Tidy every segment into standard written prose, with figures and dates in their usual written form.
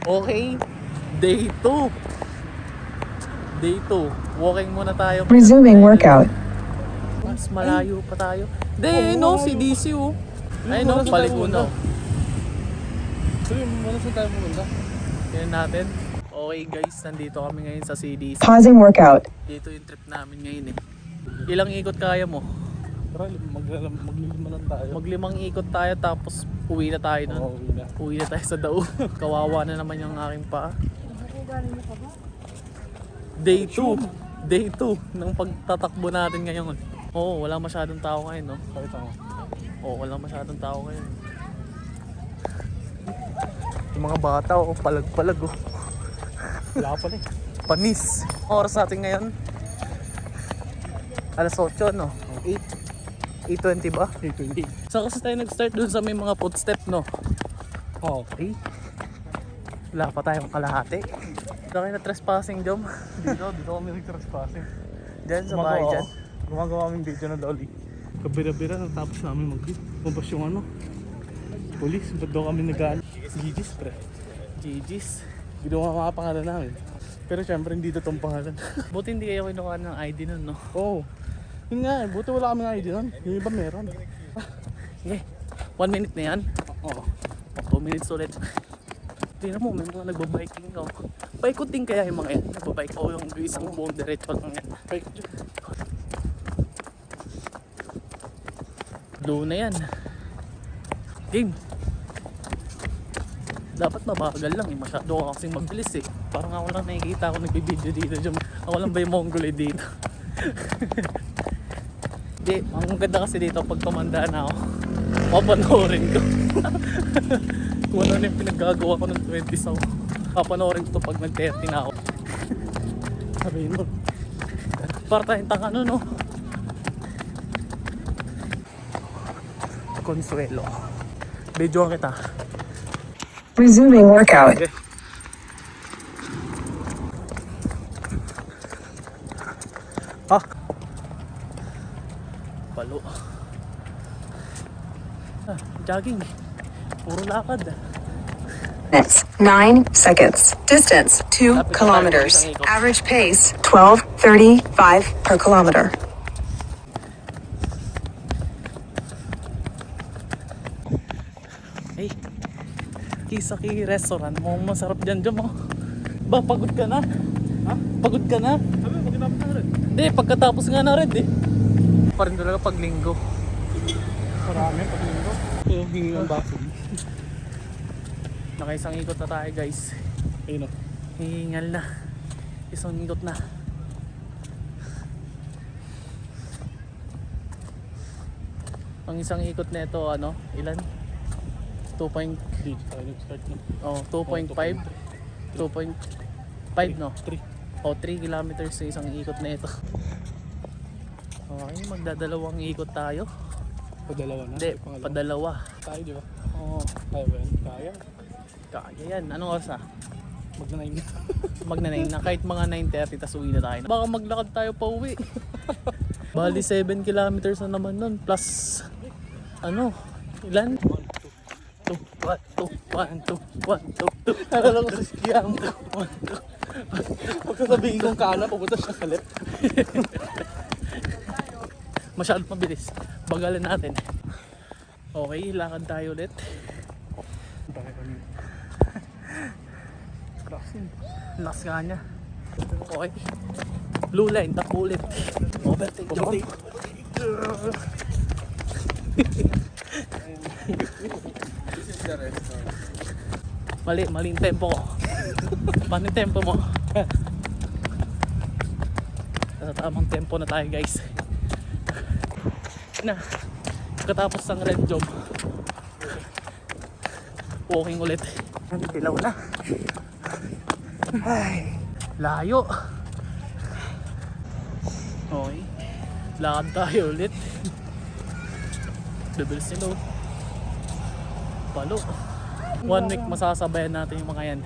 Okay, day 2. Day 2. Walking muna tayo. Resuming workout. Mas malayo pa tayo. Hindi, no, si DC oh. Ay no, balik una. Sige, muna saan tayo pumunta? Tingnan natin. Okay guys, nandito kami ngayon sa CDC. Pausing workout. Dito yung trip namin ngayon eh. Ilang ikot kaya mo? Tara, maglilima lang tayo. Maglimang ikot tayo tapos uwi na tayo nun. Oo, uwi na. Uwi na tayo sa Dao. Kawawa na naman yung aking paa. Day 2. Day 2 ng pagtatakbo natin ngayon. Oo, wala masyadong tao ngayon, no? Pakita mo. Oo, wala masyadong tao ngayon. Yung mga bata, oh, palag-palag, oh. Wala ka pala eh. Panis. Ang oras natin ngayon? Alas 8, no? 8. 8:20 ba? 8:20. Saan kasi tayo nag-start dun sa may mga footstep, no? Oo. Okay. Wala pa tayong kalahati. Laki na trespassing, Jom. Dito kami nag-trespassing. Diyan, sa bahay dyan. Gumagawa kaming video na dolly. Kabira-bira natapos namin mag-video. Mabas yung ano. Police, ba't daw kami nag-ano? GG's pre. GG's. Hindi daw mga pangalan namin. Pero syempre hindi itong pangalan. Buti hindi kayo kinuha ng ID nun, no? Oo. Yun nga eh, buti wala kaming ID nun. Yung iba meron. Sige, 1 minute na yan. Oo. 2 minutes ulit. Tingnan mo, may mga nagbabiking ka. Paikot din kaya yung mga yan. Nagbabike o yung isang buong diretso lang yan. Paikot yun. Blue na yan. Game. Dapat mabagal lang eh. Masyado ka kasing mabilis eh. Parang ako lang nakikita ako nagbibideo dito. Ako lang ba yung mongoloid dito? Hindi, ang ganda kasi dito pag tumanda na ako. Papanoorin ko. Kung ano yung pinaggagawa ko ng 20s ako. Papanoorin ko pag nag-30 na ako. Sabihin mo. Para tayong tanga no, no? Consuelo. Videoan kita. Resuming workout. Okay. Ah. Palo. Ah, jogging. Puro lakad. Minutes. 9 seconds. Distance 2 kilometers. Average pace 12:35 per kilometer. Hey, Kisaki restaurant mo, masarap dyan dyan mo. Ba, pagod ka na? Ha? Pagod ka na? Sabi mo, pagkatapos na rin. Hindi, pagkatapos nga na rin eh. Pa rin talaga pag linggo. Marami, paglinggo. Yung hingi ng baso. Nakaisang ikot na tayo guys. Ayun o. Hihingal na. Isang ikot na. Ang isang ikot na ito, ano, ilan? 2. Dito tayo nag-start na. Oh, 2.5. 2.5 no? 3. O 3 kilometers sa isang ikot na ito. Okay, magdadalawang ikot tayo. Padalawa na. Hindi, Pangalawa. padalawa. Tayo, di ba? Oo, Kaya ba yan? Kaya. kaya yan. Anong oras na? Magna-9 na. Magna-9 na. Kahit mga 9:30 tas uwi na tayo. Baka maglakad tayo pa uwi. Bali 7 kilometers na naman nun. Plus, ano, ilan? 2, 1, 2, 1, 2, 1, 2, 2. Nalala ko sa skiam. 1, 2. Pagkasabihin kong kana, pupunta siya sa left. Masyadong mabilis. Bagalan natin. Okay, lakad tayo ulit. Crossing. Nas nga niya. Okay. Blue line, takbo ulit. Overtake, jump. Mali yung tempo ko. Paano yung tempo mo? Sa tamang tempo na tayo guys. Na, katapos ng red job, walking ulit. Dilaw na. Ay, layo. Okay, lakad tayo ulit. Bibilis nila. Palo. 1 week masasabayan natin yung mga yan.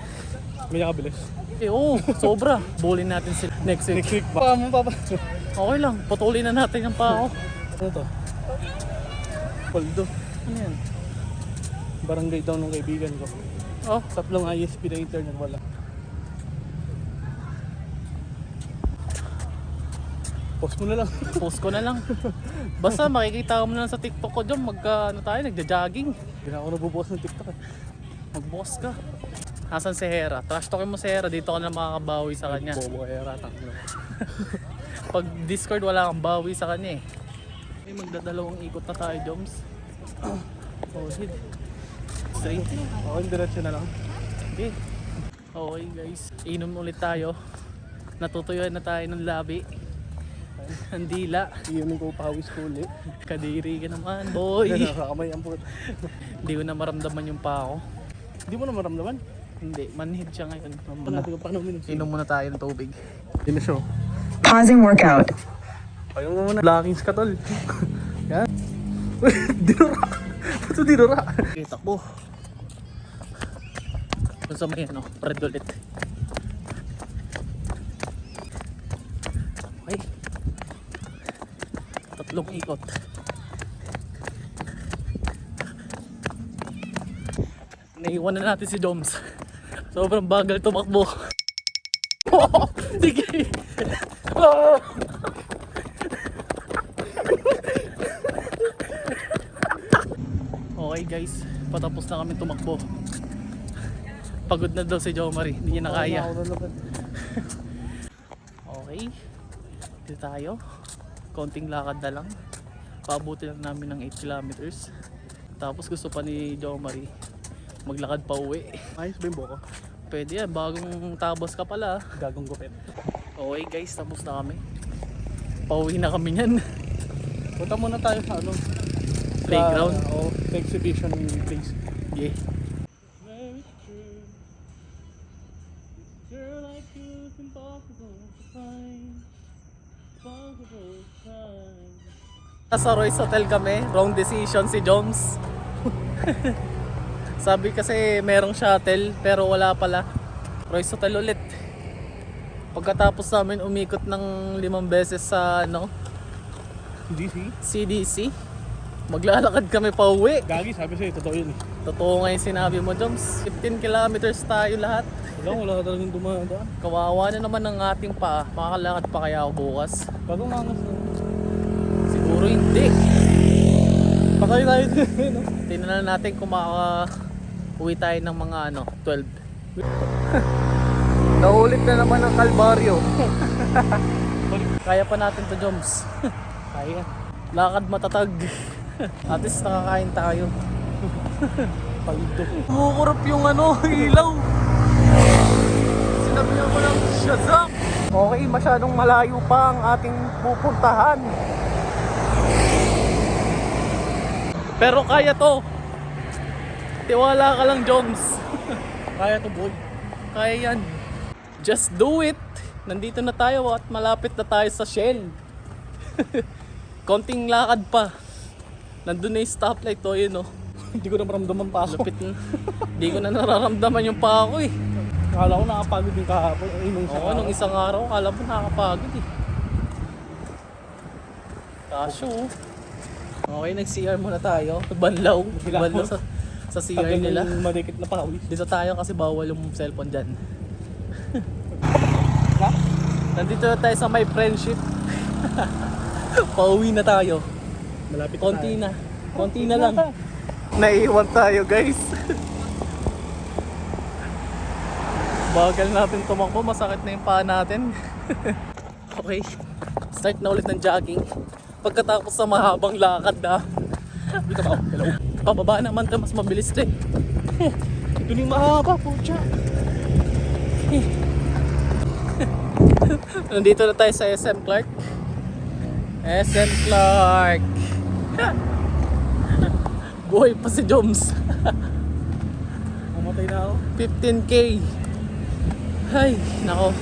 May nakabilis. Eh oo, sobra. Bulin natin sila next week. Next week pa. Papa. Okay lang, putulin na natin yung pao. Ano to? Poldo. Ano yan? Barangay daw ng kaibigan ko. Oh, tatlong ISP na internet wala. Post mo na lang. Post ko na lang. Basta makikita mo na lang sa TikTok ko dyan, nagja-jogging. Hindi na ako nabubukas ng TikTok eh. Mag-boss ka. Asan si Hera? Trash talkin mo si Hera, dito ka na makakabawi sa kanya. Bobo kaya ratang. Pag Discord wala kang bawi sa kanya eh. Eh, magdadalawang ikot na tayo, Joms. Solid. Straight. Okay, diretso na lang. Okay. Okay guys, inom ulit tayo. Natutuyuan na tayo ng labi. Ang dila. Iyamin ko pawis ko ulit. Kadiri ka naman, boy. Nakakamay ang puto. Hindi ko na maramdaman yung pa ako. Hindi mo na maramdaman? Hindi, manhid siya ngayon. Paano natin kung paano uminom siya? Inom muna tayo ng tubig. Hindi na siya. Pausing workout. Ayaw mo muna. Blockings ka tol. Yan. Dinura. Ba't dinura? Okay, takbo. Kung sa may ano, Fred ulit. Okay. Tatlong ikot. Naiwan na natin si Joms. Sobrang bagal tumakbo. Sige. Okay guys, patapos na kami tumakbo. Pagod na daw si Jomari, hindi niya na kaya. Okay, dito tayo. Konting lakad na lang. Paabuti lang namin ng 8 kilometers. Tapos gusto pa ni Jomari maglakad pa uwi. Ayos ba yung buko? Pwede yan, bagong tabos ka pala. Gagong gupit. Okay guys, tapos na kami. Pauwi na kami niyan. Punta muna tayo sa ano? Playground. O exhibition place. Yeah. Very true. Girl like you is impossible to find. Impossible to find. Sa Royce Hotel kami, wrong decision si Joms. Sabi kasi merong shuttle pero wala pala. Royce Hotel ulit. Pagkatapos namin umikot ng 5 beses sa ano, DC? CDC, maglalakad kami pa uwi. Gagi, sabi sa'yo, totoo yun eh. Totoo nga yung sinabi mo, Joms. 15 kilometers tayo lahat. Wala ka talagang dumaan. Kawawa na naman ng ating paa. Makakalakad pa kaya ako bukas? Bagong angas na. Siguro hindi. Pakay tayo din, no? Tingnan na natin kung uwi tayo ng mga ano, 12. Naulit na naman ang kalbaryo. Kaya pa natin to, Joms. Kaya. Lakad matatag. At least nakakain tayo. Paldo. Kukurap yung ano, ilaw. Sinabi niya ko lang, Shazam! Okay, masyadong malayo pa ang ating pupuntahan. Pero kaya to. Tiwala ka lang, Joms. Kaya to, boy. Kaya yan. Just do it. Nandito na tayo at malapit na tayo sa Shell. Konting lakad pa. Nandun na yung stoplight to, yun oh. Hindi ko na maramdaman pa ako. Lupit na. Hindi ko na nararamdaman yung pa ako eh. Akala ko nakapagod yung kahapon. Oo, nung isang araw, alam mo nakakapagod eh. Kasyo oh. Okay, nag-CR muna tayo. Banlaw. Banlaw sa CR nila. Madikit na pawis. Dito tayo kasi bawal yung cellphone dyan. Ha? Nandito na tayo sa my friendship. Pauwi na tayo. Malapit Konti tayo. na. Konti na lang. Naiiwan tayo guys. Bagal natin tumakbo. Masakit na yung paa natin. Okay. Start na ulit ng jogging. Pagkatapos sa mahabang lakad na. Dito ba? Hello? Pababa naman tayo. Mas mabilis din. Ito yung mahaba po siya. Nandito na tayo sa SM Clark. SM Clark. Buhay pa si Joms. Mamatay na ako. 15K. Ay, nako.